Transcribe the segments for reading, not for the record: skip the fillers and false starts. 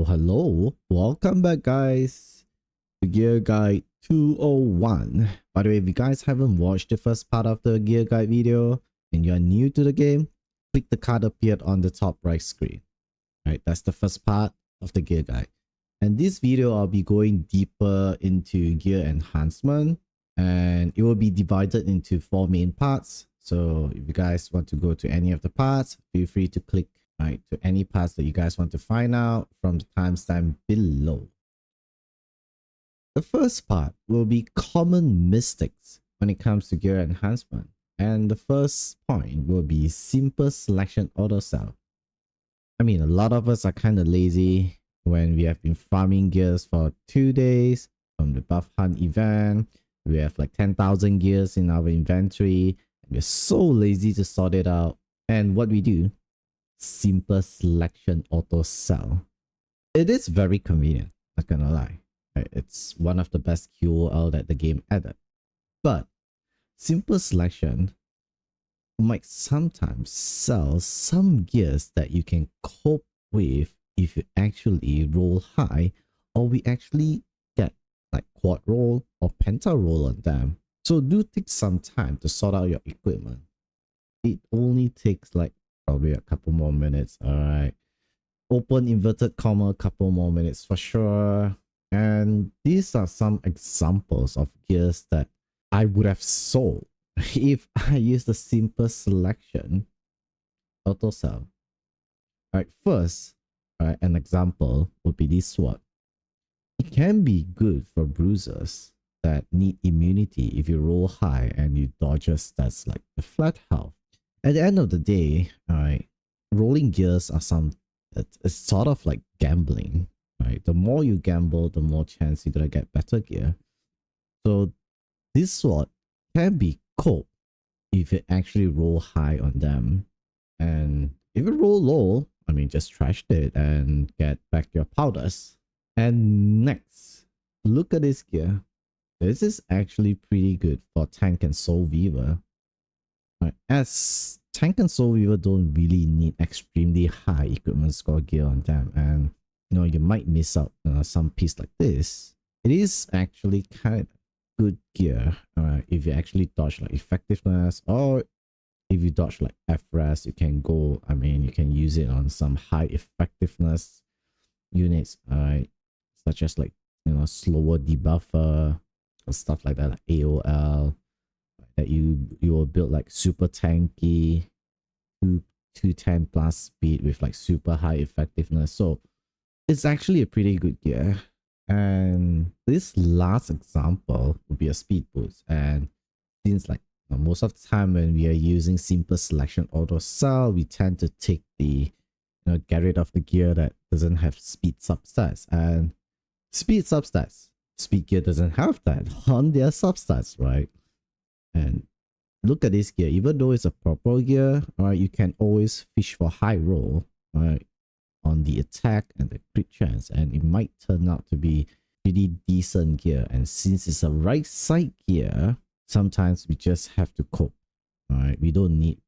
Hello. Welcome back, guys, to Gear Guide 201. By the way, if you guys haven't watched the first part of the Gear Guide video and you're new to the game, click the card appeared on the top right screen. Right, that's the first part of the Gear Guide. And this video, I'll be going deeper into gear enhancement, and it will be divided into 4 main parts. So if you guys want to go to any of the parts, feel free to click to any parts that you guys want to find out from the timestamp below. The first part will be common mistakes when it comes to gear enhancement. And the first point will be simple selection auto sell. I mean, a lot of us are kind of lazy when we have been farming gears for 2 days from the buff hunt event. We have like 10,000 gears in our inventory. And we're so lazy to sort it out. And what we do? Simple selection auto sell. It is very convenient, not gonna lie. It's one of the best QOL that the game added. But simple selection might sometimes sell some gears that you can cope with if you actually roll high, or we actually get like quad roll or penta roll on them. So do take some time to sort out your equipment. It only takes like probably a couple more minutes. All right, open inverted comma, couple more minutes for sure. And these are some examples of gears that I would have sold if I used the simple selection auto sell. All right, first, an example would be this sword. It can be good for bruisers that need immunity if you roll high and you dodge stats like the flat health. At the end of the day, rolling gears are it's sort of like gambling, right? The more you gamble, the more chance you're gonna get better gear. So this sword can be coped if you actually roll high on them. And if you roll low, I mean, just trash it and get back your powders. And next, look at this gear. This is actually pretty good for Tank and Soul Weaver. Right, as Tank and Soul Weaver don't really need extremely high equipment score gear on them, and you might miss out some piece like this. It is actually kind of good gear if you actually dodge like effectiveness, or if you dodge like FRES, you can go, you can use it on some high effectiveness units, such as like slower debuffer or stuff like that, like AOL, that you will build like super tanky 210 plus speed with like super high effectiveness. So it's actually a pretty good gear. And this last example would be a speed boost. And since like most of the time when we are using simple selection auto sell, we tend to take the get rid of the gear that doesn't have speed substats. And speed substats, speed gear doesn't have that on their substats, right? And look at this gear. Even though it's a purple gear, you can always fish for high roll, on the attack and the crit chance, and it might turn out to be pretty decent gear. And since it's a right side gear, sometimes we just have to cope. We don't need,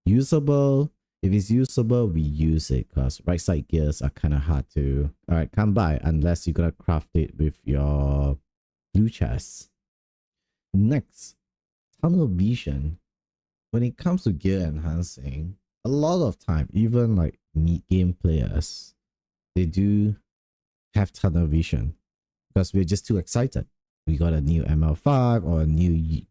usable. If it's usable, we use it, because right side gears are kind of hard to come by unless you're gonna craft it with your blue chest. Next, tunnel vision. When it comes to gear enhancing, a lot of time, even like mid-game players, they do have tunnel vision because we're just too excited. We got a new ML5 or a new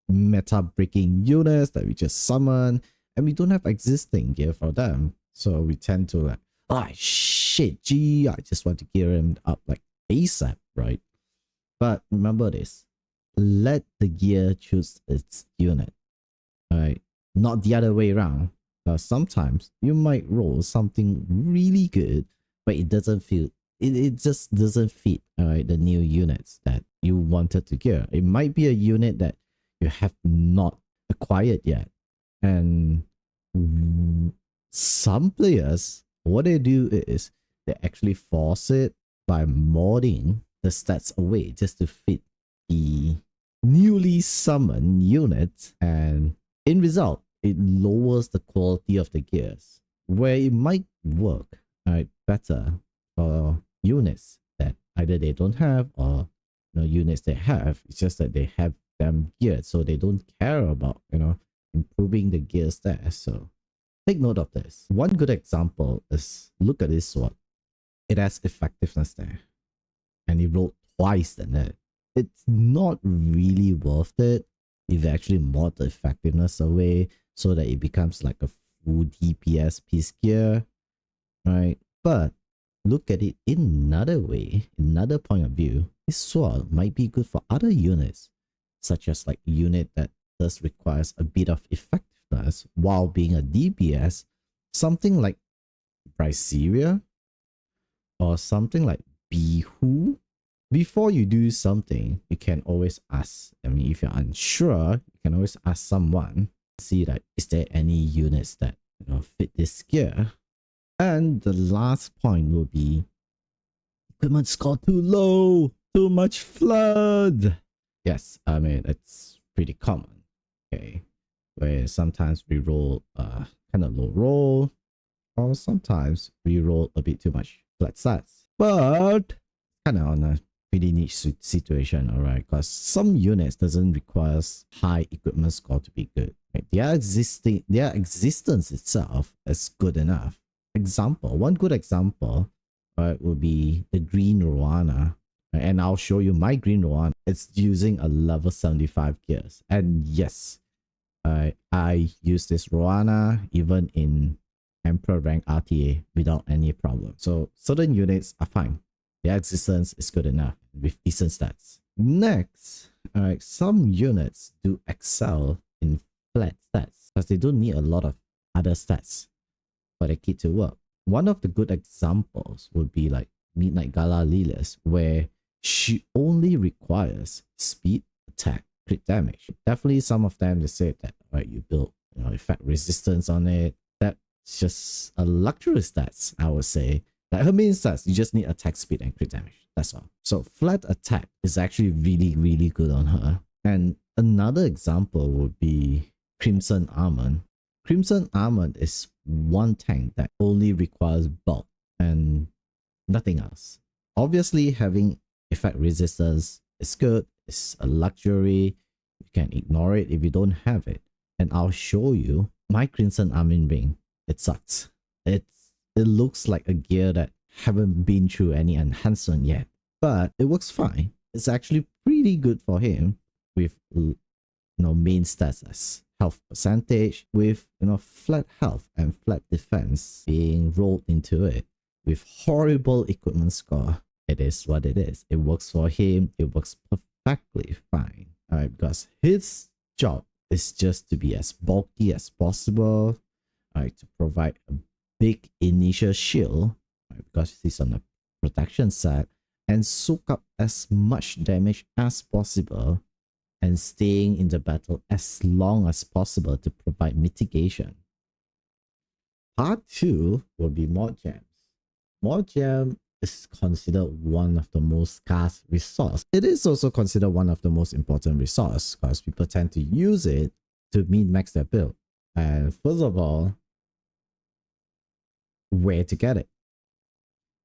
meta breaking units that we just summon, and we don't have existing gear for them. So we tend to like, oh shit, gee, I just want to gear him up like ASAP, right? But remember this, let the gear choose its unit, not the other way around. Because sometimes you might roll something really good, but it doesn't feel it just doesn't fit the new units that you wanted to gear. It might be a unit that you have not acquired yet. And some players, what they do is they actually force it by modding the stats away just to fit the newly summoned unit, and in result, it lowers the quality of the gears, where it might work better for units that either they don't have or units they have. It's just that they have them geared, so they don't care about improving the gears there. So take note of this. One good example is, look at this sword. It has effectiveness there, and it rolled twice than that. It's not really worth it if you actually mod the effectiveness away so that it becomes like a full DPS piece gear, right? But look at it in another way, another point of view. This sword might be good for other units, such as like a unit that does requires a bit of effectiveness while being a DPS, something like Bryceria or something like Bihu. Before you do something, you can always ask. I mean, if you're unsure, you can always ask someone, see like, is there any units that fit this gear? And the last point will be equipment score too low, too much flood. Yes, I mean, it's pretty common. Okay, where sometimes we roll kind of low roll, or sometimes we roll a bit too much flat stats. But kind of on a pretty niche situation, all right, because some units doesn't require high equipment score to be good, right? Their existence itself is good enough. One good example, right, would be the green Roana, right? And I'll show you my green Roana. It's using a level 75 gears, and yes, I use this Roana even in Emperor rank RTA without any problem. So certain units are fine. Their existence is good enough with decent stats. Next, some units do excel in flat stats because they don't need a lot of other stats for the kit to work. One of the good examples would be like Midnight Gala Lilias, where she only requires speed, attack, crit damage. Definitely some of them, they say that you build effect resistance on it. That's just a luxury stats, I would say. Like her main stats, you just need attack speed and crit damage. That's all. So flat attack is actually really, really good on her. And another example would be Crimson Almond. Crimson Almond is one tank that only requires bulk and nothing else. Obviously, having effect resistance is good. It's a luxury. You can ignore it if you don't have it. And I'll show you my Crimson Almond ring. It sucks. It looks like a gear that haven't been through any enhancement yet, but it works fine. It's actually pretty good for him with main stats as health percentage, with flat health and flat defense being rolled into it with horrible equipment score. It is what it is. It works for him. It works perfectly fine. Alright, because his job is just to be as bulky as possible. Alright, to provide a big initial shield, right, because he's on a protection set, and soak up as much damage as possible and staying in the battle as long as possible to provide mitigation. Part 2 will be Mod Gems. Mod Gem is considered one of the most scarce resource. It is also considered one of the most important resource because people tend to use it to min-max their build. And first of all, where to get it?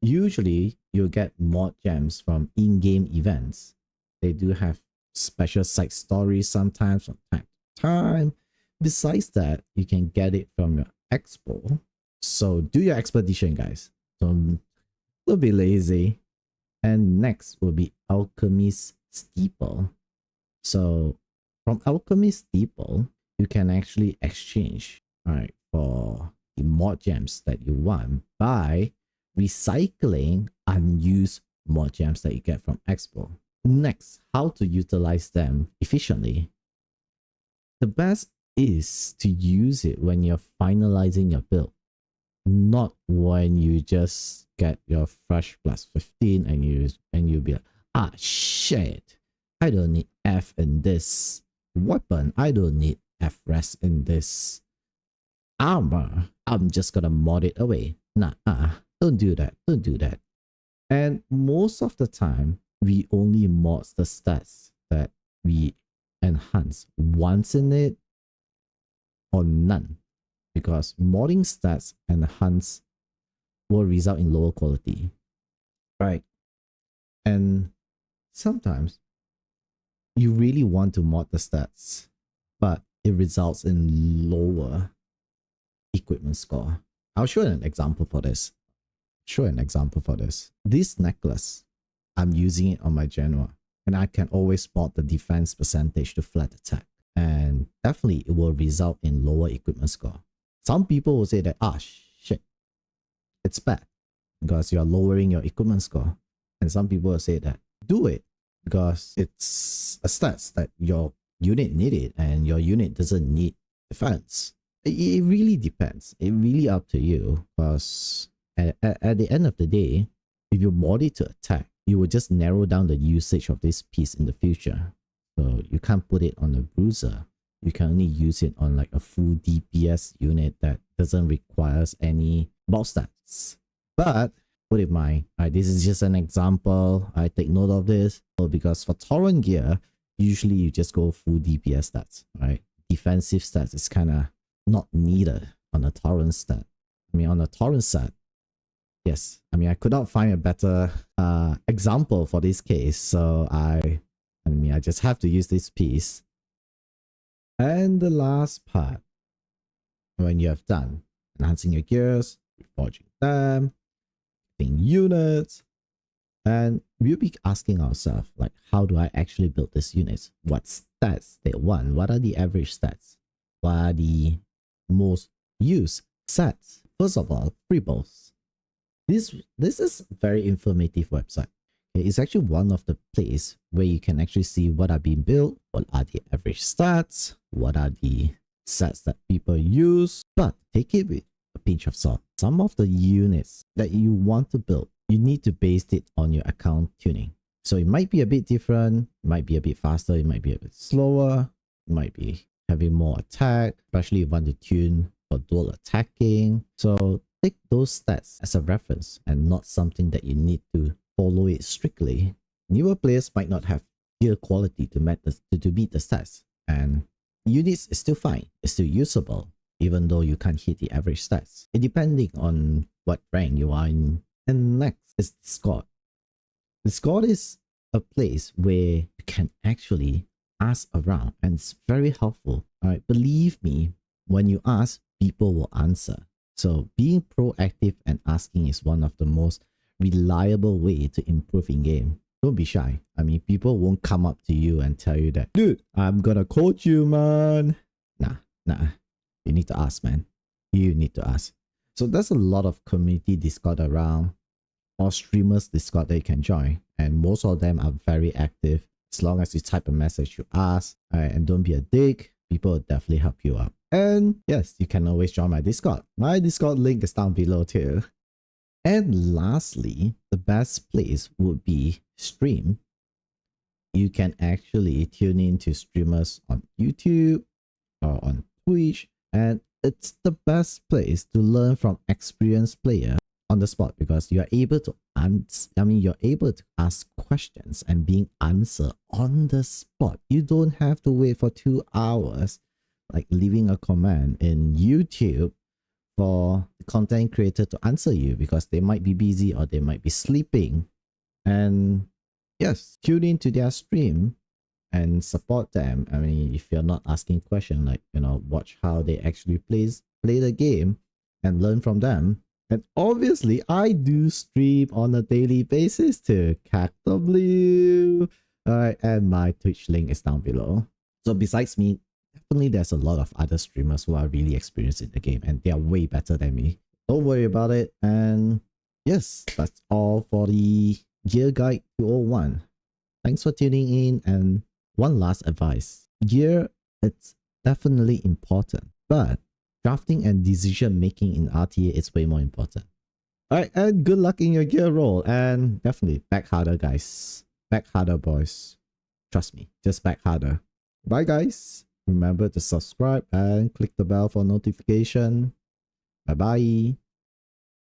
Usually, you'll get mod gems from in-game events. They do have special side stories sometimes from time to time. Besides that, you can get it from your expo. So do your expedition, guys. Don't be lazy. And next will be Alchemist Steeple. So from Alchemist Steeple, you can actually exchange, alright, for the mod gems that you want by recycling unused mod gems that you get from Expo. Next, how to utilize them efficiently. The best is to use it when you're finalizing your build, not when you just get your fresh plus 15 and you'll be like, ah shit, I don't need F in this weapon, I don't need F rest in this armor, I'm just gonna mod it away. Nah, don't do that. And most of the time, we only mod the stats that we enhance once in it or none, because modding stats enhance will result in lower quality. right? And sometimes you really want to mod the stats, but it results in lower equipment score. I'll show an example for this. This necklace, I'm using it on my Genoa, and I can always mod the defense percentage to flat attack. And definitely it will result in lower equipment score. Some people will say that, shit, it's bad because you're lowering your equipment score. And some people will say that, do it because it's a stats that your unit need it and your unit doesn't need defense. It really depends. It really up to you because at the end of the day, if you mod it to attack, you will just narrow down the usage of this piece in the future. So you can't put it on a bruiser. You can only use it on like a full DPS unit that doesn't require any bulk stats. But put in mind, this is just an example. I take note of this because for Tauren gear, usually you just go full DPS stats, right? Defensive stats is kind of not needed on a Tauren stat. I mean, on a Tauren set, yes. I mean, I could not find a better example for this case, so I just have to use this piece. And the last part, when you have done enhancing your gears, reforging them, getting units, and we'll be asking ourselves, like, how do I actually build this unit? What stats they want? What are the average stats? What are the most used sets? First of all, Freeballs. This is a very informative website. It's actually one of the places where you can actually see what are being built, what are the average stats, what are the sets that people use. But take it with a pinch of salt. Some of the units that you want to build, you need to base it on your account tuning. So it might be a bit different, it might be a bit faster, it might be a bit slower, it might be having more attack, especially if you want to tune for dual attacking. So take those stats as a reference and not something that you need to follow it strictly. Newer players might not have gear quality to meet the stats, and units is still fine, it's still usable, even though you can't hit the average stats. It depending on what rank you are in. And next is Discord. Discord is a place where you can actually ask around, and it's very helpful. Alright, believe me, when you ask, people will answer. So being proactive and asking is one of the most reliable way to improve in game. Don't be shy. I mean, people won't come up to you and tell you that, dude, I'm gonna coach you, man. Nah. You need to ask, man. You need to ask. So there's a lot of community Discord around, or streamers Discord that you can join, and most of them are very active. As long as you type a message, you ask, and don't be a dick, people will definitely help you out. And yes, you can always join my Discord. My Discord link is down below too. And lastly, the best place would be stream. You can actually tune in to streamers on YouTube or on Twitch, and it's the best place to learn from experienced players on the spot, because you are able to you're able to ask questions and being answered on the spot. You don't have to wait for 2 hours like leaving a comment in YouTube for the content creator to answer you, because they might be busy or they might be sleeping. And yes, tune into their stream and support them. I mean, if you're not asking questions, like, watch how they actually play the game and learn from them. And obviously, I do stream on a daily basis too. CacW. Alright, and my Twitch link is down below. So besides me, definitely there's a lot of other streamers who are really experienced in the game, and they are way better than me. Don't worry about it. And yes, that's all for the Gear Guide 201. Thanks for tuning in, and one last advice. Gear, it's definitely important, but drafting and decision making in RTA is way more important. Alright, and good luck in your gear roll, and definitely back harder, guys. Back harder, boys. Trust me, just back harder. Bye, guys. Remember to subscribe and click the bell for notification. Bye bye.